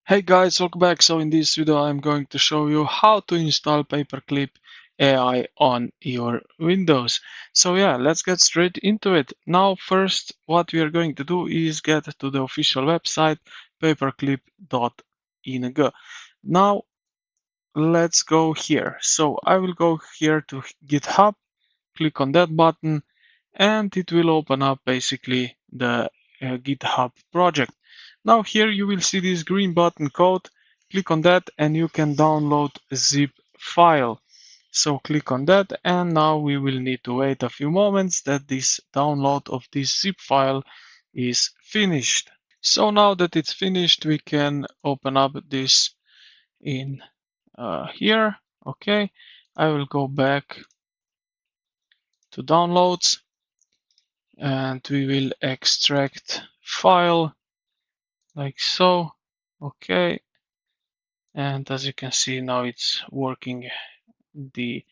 Hey guys, welcome back. So in this video I'm going to show you how to install Paperclip AI on your Windows. So yeah, let's get straight into it. Now first what we are going to do is get to the official website paperclip.ing. Now let's go here. So I will go here to GitHub, click on that button, and it will open up basically the GitHub project. Now here you will see this green button code. Click on that and you can download a zip file. So click on that and now we will need to wait a few moments that this download of this zip file is finished. So now that it's finished, we can open up this in here. Okay, I will go back to downloads and we will extract file like so. Okay, and as you can see now it's working the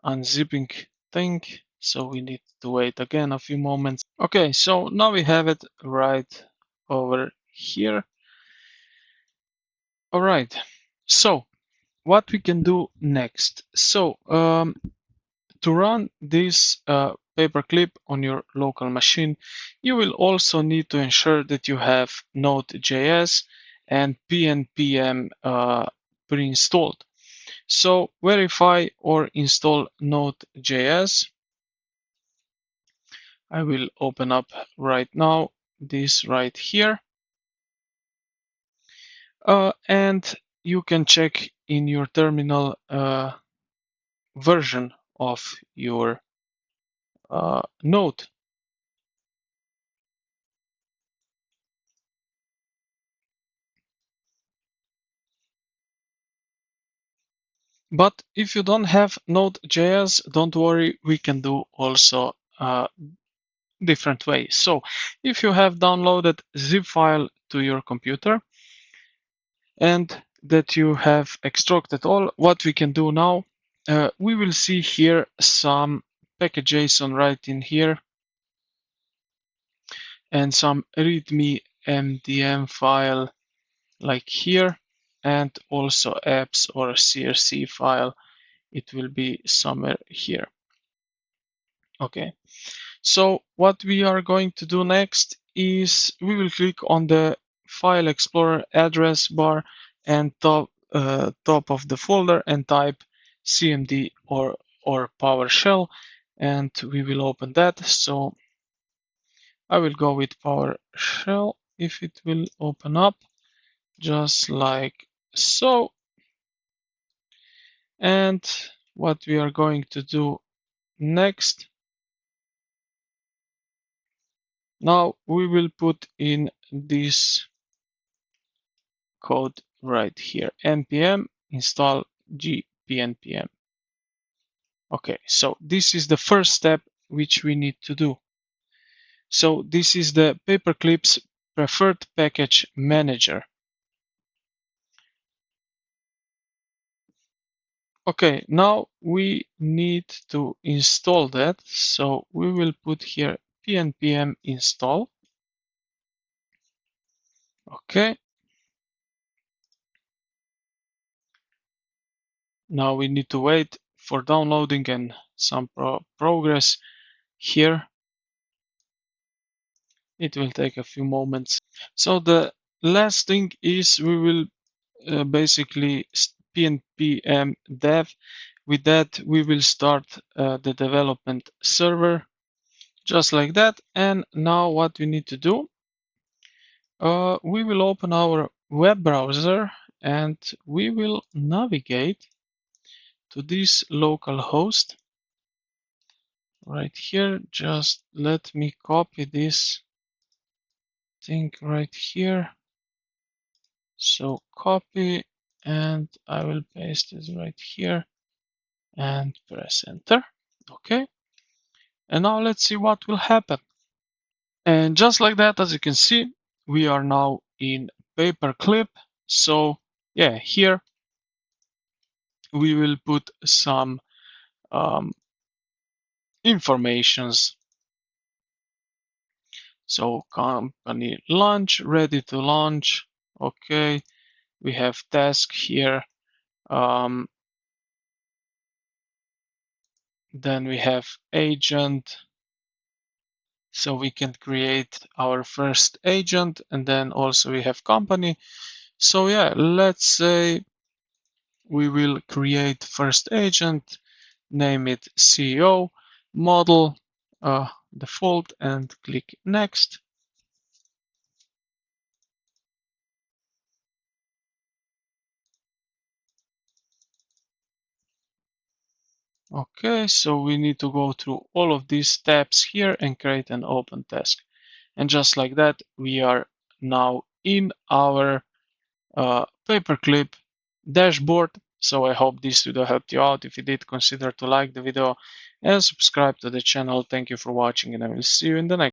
unzipping thing, so we need to wait again a few moments. Okay, so now we have it right over here. All right, so what we can do next. So to run this paperclip on your local machine, you will also need to ensure that you have Node.js and pnpm pre-installed. So verify or install Node.js. I will open up right now this right here. And you can check in your terminal version of your node. But if you don't have Node.js, don't worry, we can do also different ways. So if you have downloaded zip file to your computer and that you have extracted all, what we can do now, we will see here some package.json right in here and some readme MDM file like here, and also apps or CRC file. It will be somewhere here. Okay, so what we are going to do next is we will click on the File Explorer address bar and top of the folder and type cmd or PowerShell, and we will open that. So I will go with PowerShell if it will open up just like so. And what we are going to do next, now we will put in this code right here, npm install gpnpm. Okay, so this is the first step which we need to do. So this is the Paperclip's preferred package manager. Okay, now we need to install that. So we will put here pnpm install. Okay. Now we need to wait for downloading and some progress here. It will take a few moments. So the last thing is we will basically pnpm dev. With that, we will start the development server just like that. And now what we need to do, we will open our web browser and we will navigate to this local host right here. Just let me copy this thing right here. So copy, and I will paste this right here and press enter. Okay. And now let's see what will happen. And just like that, as you can see, we are now in Paperclip. So yeah, here we will put some informations. So company launch, ready to launch. Okay. We have task here. Um, then we have agent. So we can create our first agent, and then also we have company. So yeah, let's say we will create first agent, name it CEO, model, default, and click next. Okay, so we need to go through all of these steps here and create an open task. And just like that, we are now in our Paperclip dashboard. So I hope this video helped you out. If you did, consider to like the video and subscribe to the channel. Thank you for watching, and I will see you in the next